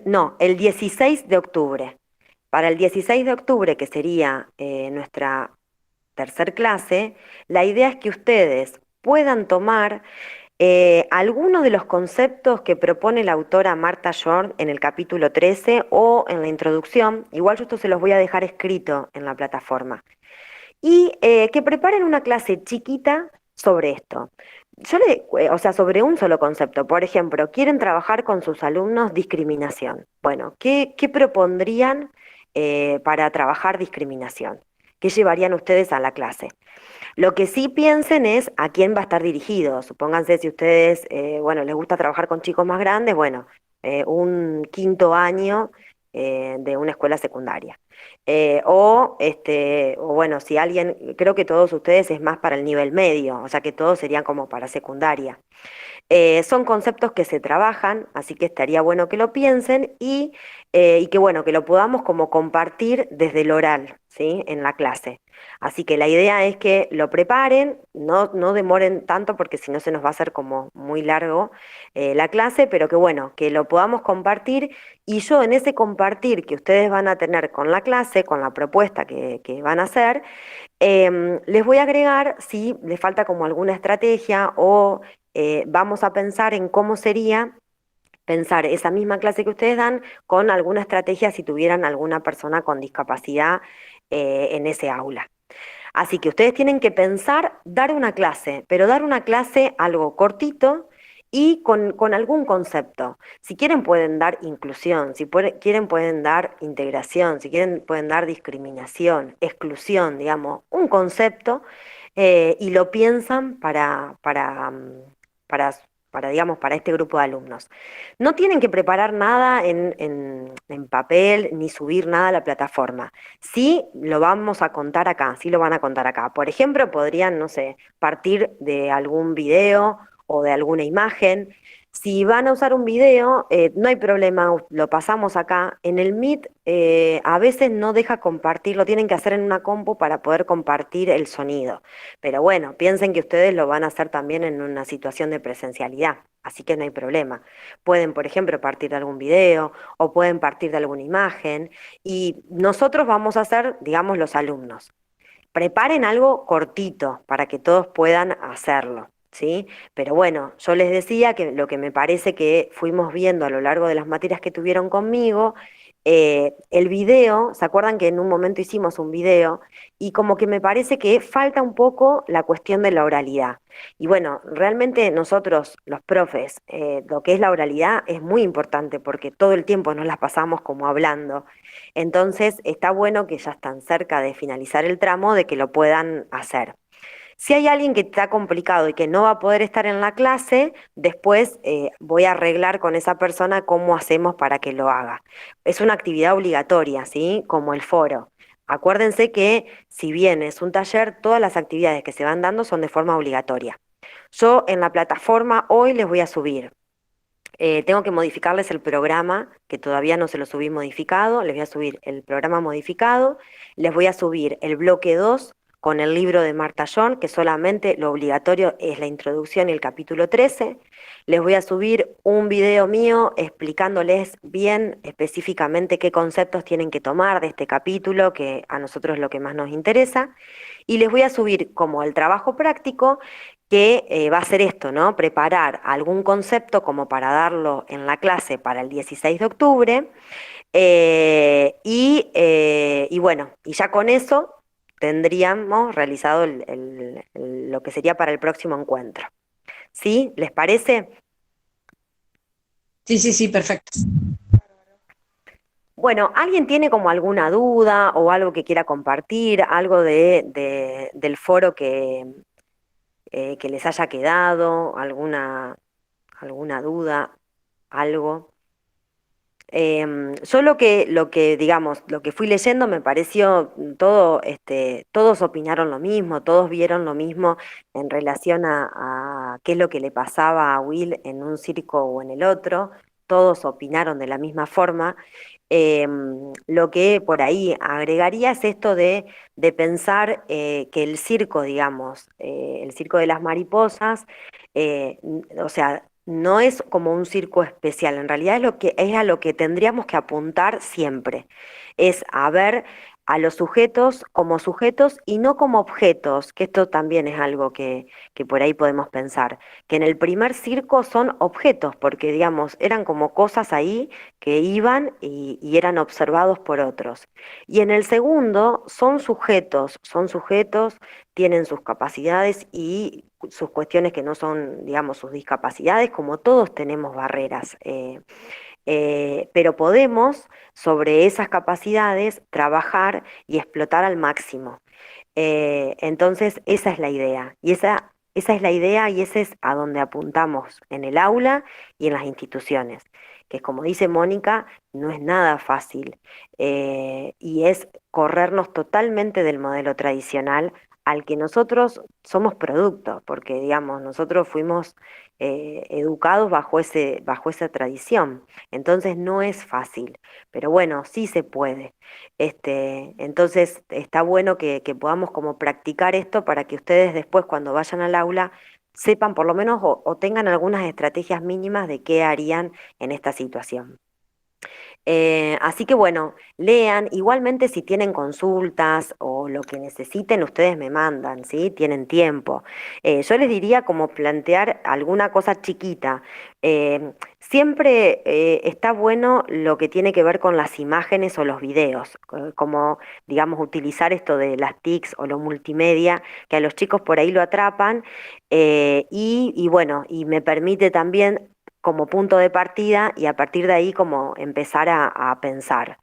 no, el 16 de octubre. Para el 16 de octubre, que sería nuestra tercer clase, la idea es que ustedes puedan tomar algunos de los conceptos que propone la autora Martha Short en el capítulo 13 o en la introducción. Igual yo esto se los voy a dejar escrito en la plataforma. Y que preparen una clase chiquita sobre esto. O sea, sobre un solo concepto. Por ejemplo, quieren trabajar con sus alumnos discriminación. Bueno, ¿qué propondrían para trabajar discriminación? ¿Qué llevarían ustedes a la clase? Lo que sí piensen es a quién va a estar dirigido. Supónganse si ustedes, bueno, les gusta trabajar con chicos más grandes, bueno, un quinto año de una escuela secundaria. O bueno, si alguien, creo que todos ustedes es más para el nivel medio, o sea que todos serían como para secundaria. Son conceptos que se trabajan, así que estaría bueno que lo piensen y que bueno, que lo podamos como compartir desde el oral, ¿sí? En la clase. Así que la idea es que lo preparen, no demoren tanto porque si no se nos va a hacer como muy largo la clase, pero que bueno, que lo podamos compartir y yo en ese compartir que ustedes van a tener con la clase, con la propuesta que van a hacer, les voy a agregar si les falta como alguna estrategia o vamos a pensar en cómo sería pensar esa misma clase que ustedes dan con alguna estrategia si tuvieran alguna persona con discapacidad en ese aula. Así que ustedes tienen que pensar dar una clase, pero dar una clase algo cortito y con algún concepto. Si quieren pueden dar inclusión, si quieren pueden dar integración, si quieren pueden dar discriminación, exclusión, digamos, un concepto y lo piensan para, digamos, para este grupo de alumnos. No tienen que preparar nada en papel ni subir nada a la plataforma. Sí lo vamos a contar acá, sí lo van a contar acá. Por ejemplo, podrían, no sé, partir de algún video o de alguna imagen. Si van a usar un video, no hay problema, lo pasamos acá. En el Meet a veces no deja compartir, lo tienen que hacer en una compu para poder compartir el sonido. Pero bueno, piensen que ustedes lo van a hacer también en una situación de presencialidad, así que no hay problema. Pueden, por ejemplo, partir de algún video o pueden partir de alguna imagen y nosotros vamos a hacer, digamos, los alumnos. Preparen algo cortito para que todos puedan hacerlo, ¿sí? Pero bueno, yo les decía que lo que me parece que fuimos viendo a lo largo de las materias que tuvieron conmigo, el video, ¿se acuerdan que en un momento hicimos un video? Y como que me parece que falta un poco la cuestión de la oralidad. Y bueno, realmente nosotros, los profes, lo que es la oralidad es muy importante porque todo el tiempo nos las pasamos como hablando. Entonces, está bueno que ya están cerca de finalizar el tramo, de que lo puedan hacer. Si hay alguien que está complicado y que no va a poder estar en la clase, después voy a arreglar con esa persona cómo hacemos para que lo haga. Es una actividad obligatoria, ¿sí? Como el foro. Acuérdense que si bien es un taller, todas las actividades que se van dando son de forma obligatoria. Yo en la plataforma hoy les voy a subir. Tengo que modificarles el programa, que todavía no se lo subí modificado, les voy a subir el programa modificado, les voy a subir el bloque 2 con el libro de Marta John, que solamente lo obligatorio es la introducción y el capítulo 13. Les voy a subir un video mío explicándoles bien específicamente qué conceptos tienen que tomar de este capítulo, que a nosotros es lo que más nos interesa. Y les voy a subir como el trabajo práctico que va a ser esto, ¿no? Preparar algún concepto como para darlo en la clase para el 16 de octubre. Y bueno, y ya con eso tendríamos realizado lo que sería para el próximo encuentro. ¿Sí? ¿Les parece? Sí, sí, sí, perfecto. Bueno, ¿alguien tiene como alguna duda o algo que quiera compartir, algo del foro que les haya quedado, alguna duda, algo? Yo digamos, lo que fui leyendo me pareció todo, todos opinaron lo mismo, todos vieron lo mismo en relación a qué es lo que le pasaba a Will en un circo o en el otro, todos opinaron de la misma forma. Lo que por ahí agregaría es esto de pensar que el circo, digamos, el circo de las mariposas, o sea, no es como un circo especial, en realidad es a lo que tendríamos que apuntar siempre, es a ver a los sujetos como sujetos y no como objetos, que esto también es algo que por ahí podemos pensar, que en el primer circo son objetos, porque digamos, eran como cosas ahí que iban y eran observados por otros. Y en el segundo son sujetos, tienen sus capacidades y sus cuestiones que no son, digamos, sus discapacidades, como todos tenemos barreras, pero podemos sobre esas capacidades trabajar y explotar al máximo. Entonces, esa es la idea, y esa es la idea y ese es a donde apuntamos en el aula y en las instituciones, que como dice Mónica, no es nada fácil, y es corrernos totalmente del modelo tradicional al que nosotros somos producto, porque digamos, nosotros fuimos educados bajo esa tradición, entonces no es fácil, pero bueno, sí se puede. Entonces está bueno que podamos como practicar esto para que ustedes después cuando vayan al aula sepan por lo menos o tengan algunas estrategias mínimas de qué harían en esta situación. Así que bueno, lean, igualmente si tienen consultas o lo que necesiten, ustedes me mandan, ¿sí? Tienen tiempo. Yo les diría como plantear alguna cosa chiquita. Siempre está bueno lo que tiene que ver con las imágenes o los videos, como digamos utilizar esto de las TICs o lo multimedia, que a los chicos por ahí lo atrapan, y bueno, y me permite también como punto de partida y a partir de ahí como empezar a pensar.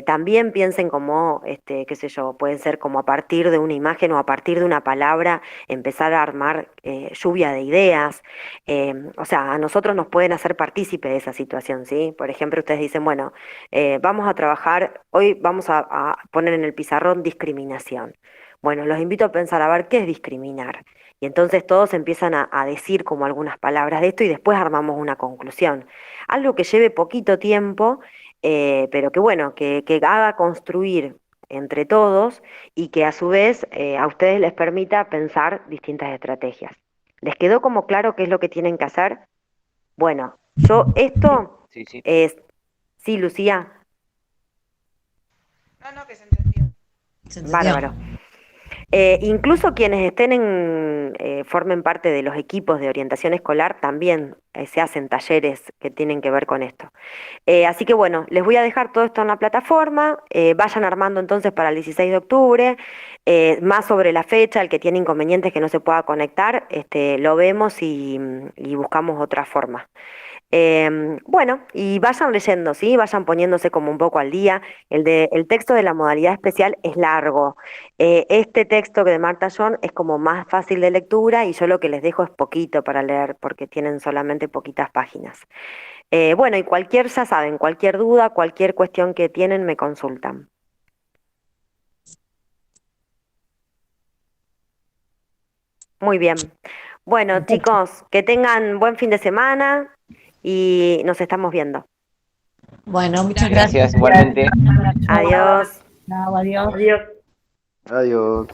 También piensen como, qué sé yo, pueden ser como a partir de una imagen o a partir de una palabra, empezar a armar lluvia de ideas. O sea, a nosotros nos pueden hacer partícipe de esa situación, ¿sí? Por ejemplo, ustedes dicen, bueno, vamos a trabajar, hoy vamos a poner en el pizarrón discriminación. Bueno, los invito a pensar a ver qué es discriminar. Y entonces todos empiezan a decir como algunas palabras de esto y después armamos una conclusión. Algo que lleve poquito tiempo, pero que bueno, que haga construir entre todos y que a su vez a ustedes les permita pensar distintas estrategias. ¿Les quedó como claro qué es lo que tienen que hacer? Bueno, yo Sí, esto sí, sí. es, sí, Lucía, No, no, que se entendió. ¿Se entendió? bárbaro. Incluso quienes estén formen parte de los equipos de orientación escolar, también se hacen talleres que tienen que ver con esto. Así que bueno, les voy a dejar todo esto en la plataforma, vayan armando entonces para el 16 de octubre, más sobre la fecha, el que tiene inconvenientes que no se pueda conectar, lo vemos y buscamos otra forma. Bueno, y vayan leyendo, ¿sí? Vayan poniéndose como un poco al día. El texto de la modalidad especial es largo. Este texto que de Marta John es como más fácil de lectura y yo lo que les dejo es poquito para leer porque tienen solamente poquitas páginas. Bueno, y ya saben, cualquier duda, cualquier cuestión que tienen, me consultan. Muy bien. Bueno, Perfecto. chicos, que tengan buen fin de semana y nos estamos viendo. Bueno, muchas Gracias. gracias. Gracias, igualmente. Un abrazo. Adiós. Chao, adiós. Adiós. Adiós.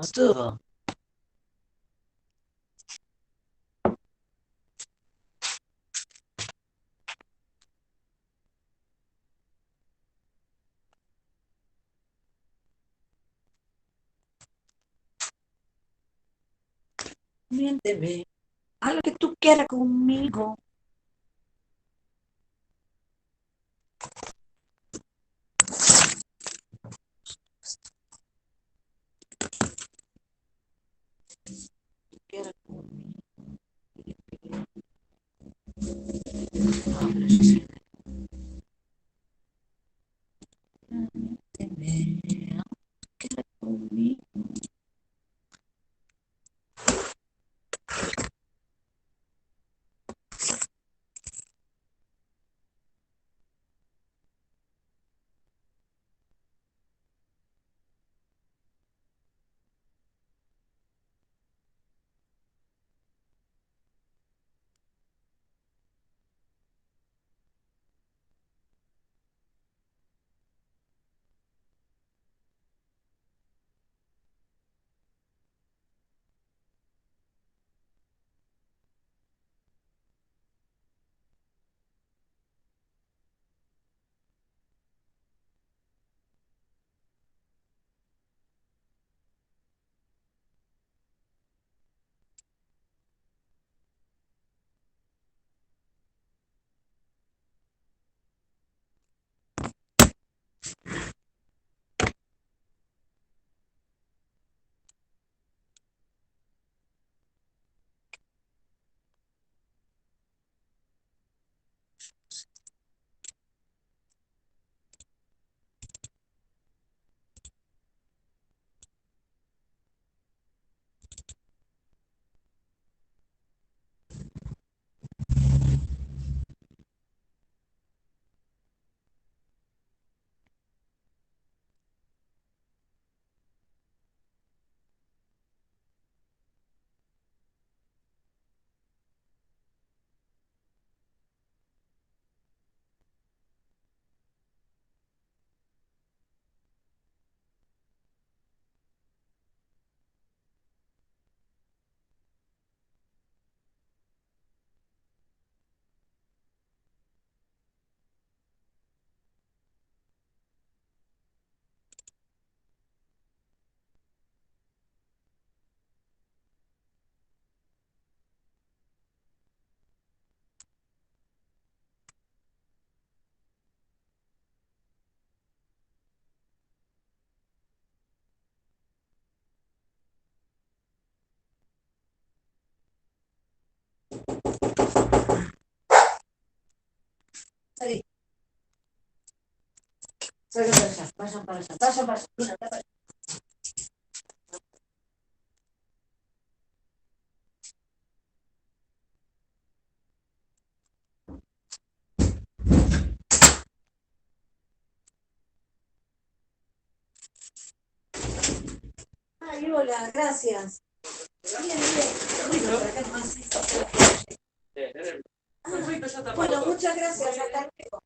Estuvo. Miénteme. Haz lo que tú quieras conmigo. Quieras conmigo. Miénteme. Haz lo que quieras conmigo. Salí. Salga para allá. Vayan para allá. Vayan para allá. Ay, hola, gracias. Bien, bien. Bueno, por acá nomás, sí, sí. Bueno, muchas gracias. Hasta luego.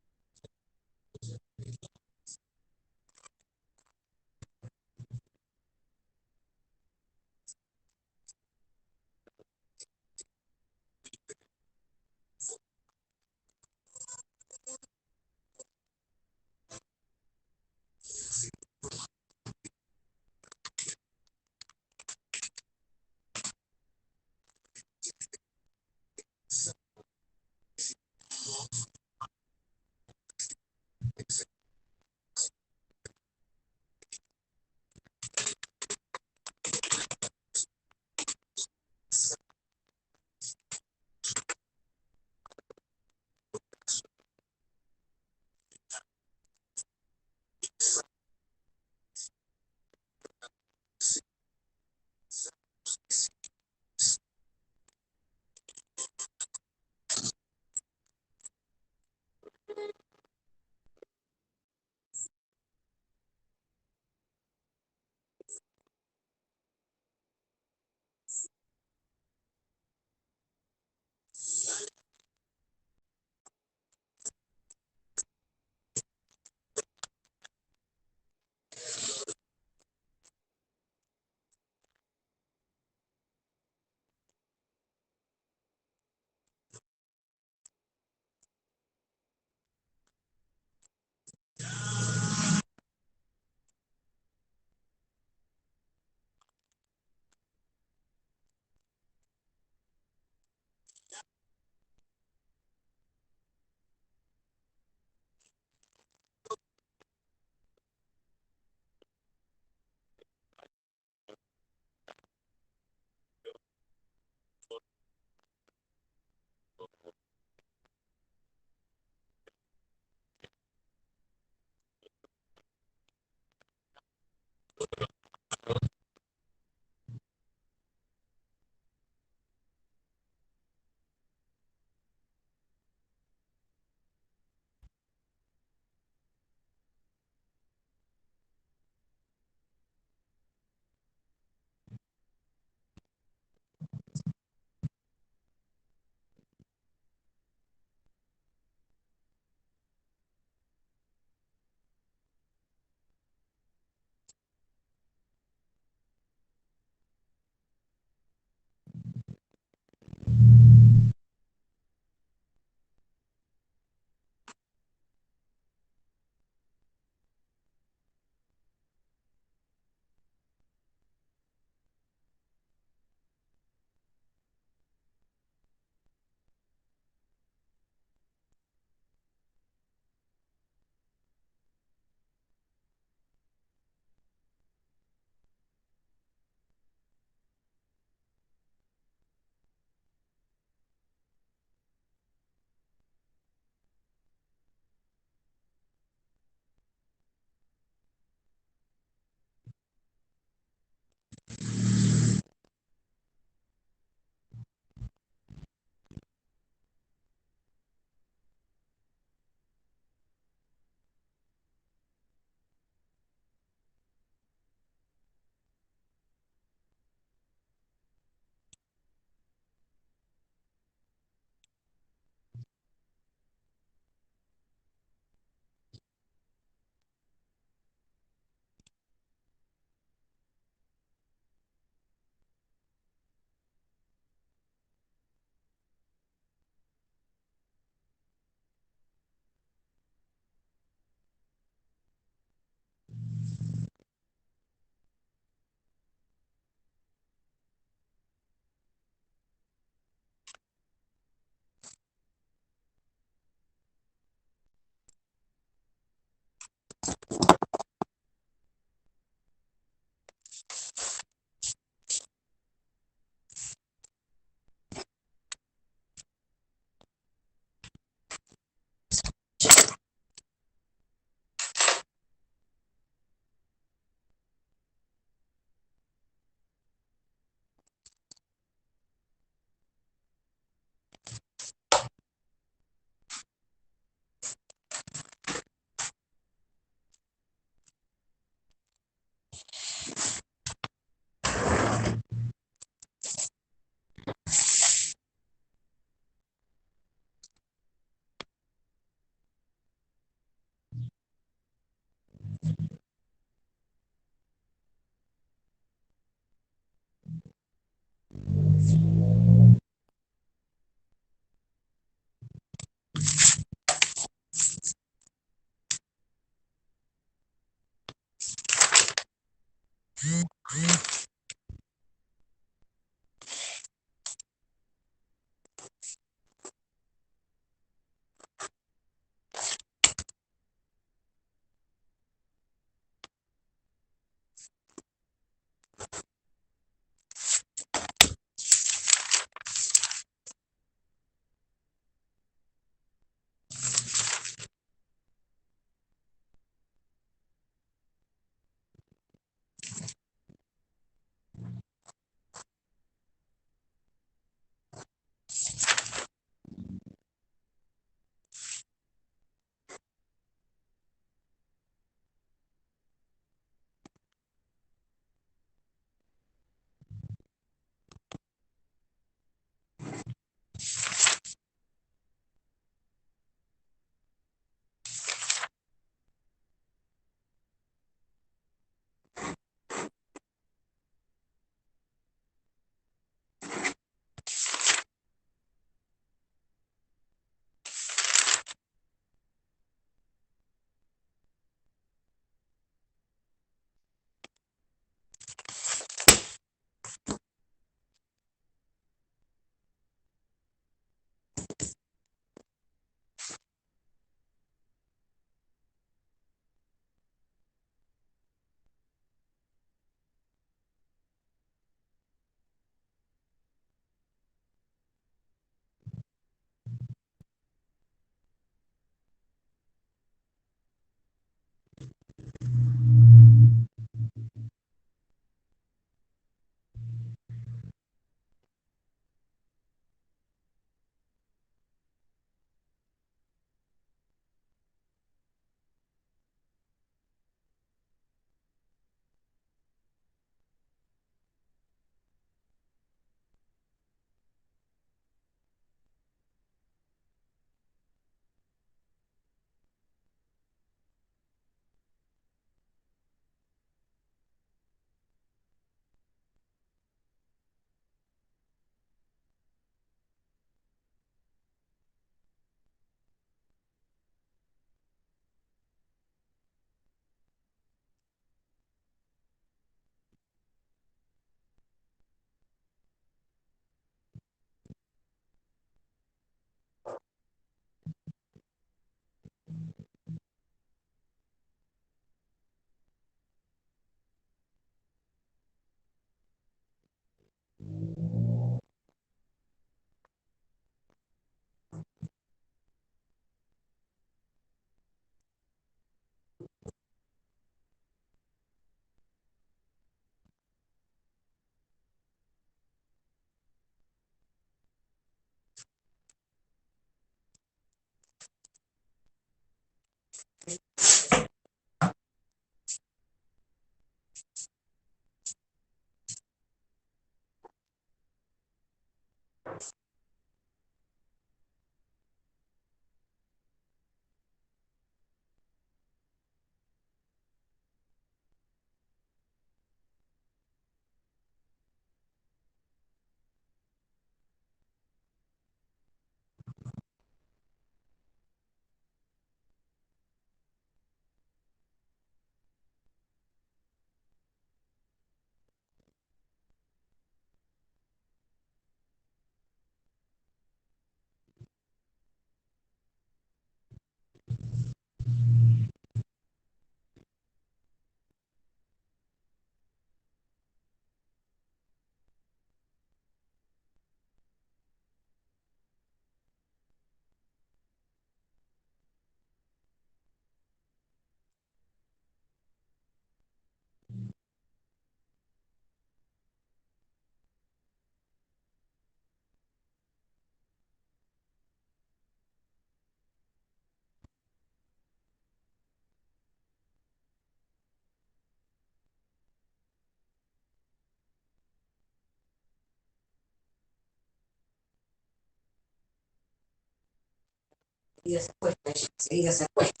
Seguida se acuesta, ella, seguida se acuesta.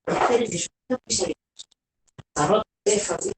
Esperen que yo no estoy roto de familia.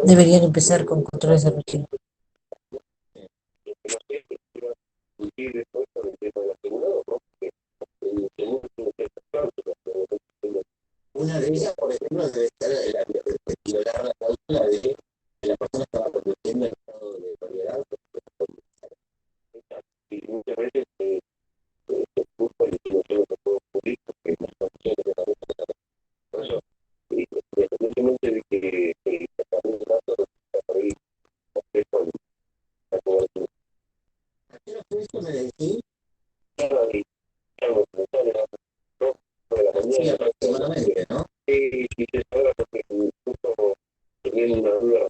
Deberían empezar con controles de región. una de ellas, por ejemplo, debe ser violar la cláusula de que la persona estaba conduciendo en estado de ebriedad. Y muchas veces se ocupa y no solo se puede ocurrir porque las condiciones de la ruta por eso, independientemente de que el tratamiento de datos está por ahí complejo en la cobertura. ¿A qué hora fue esto, me decís? Claro, y claro, no, por la mañana. Sí, aproximadamente, ¿no? Sí, sí, ahora porque justo tenía una duda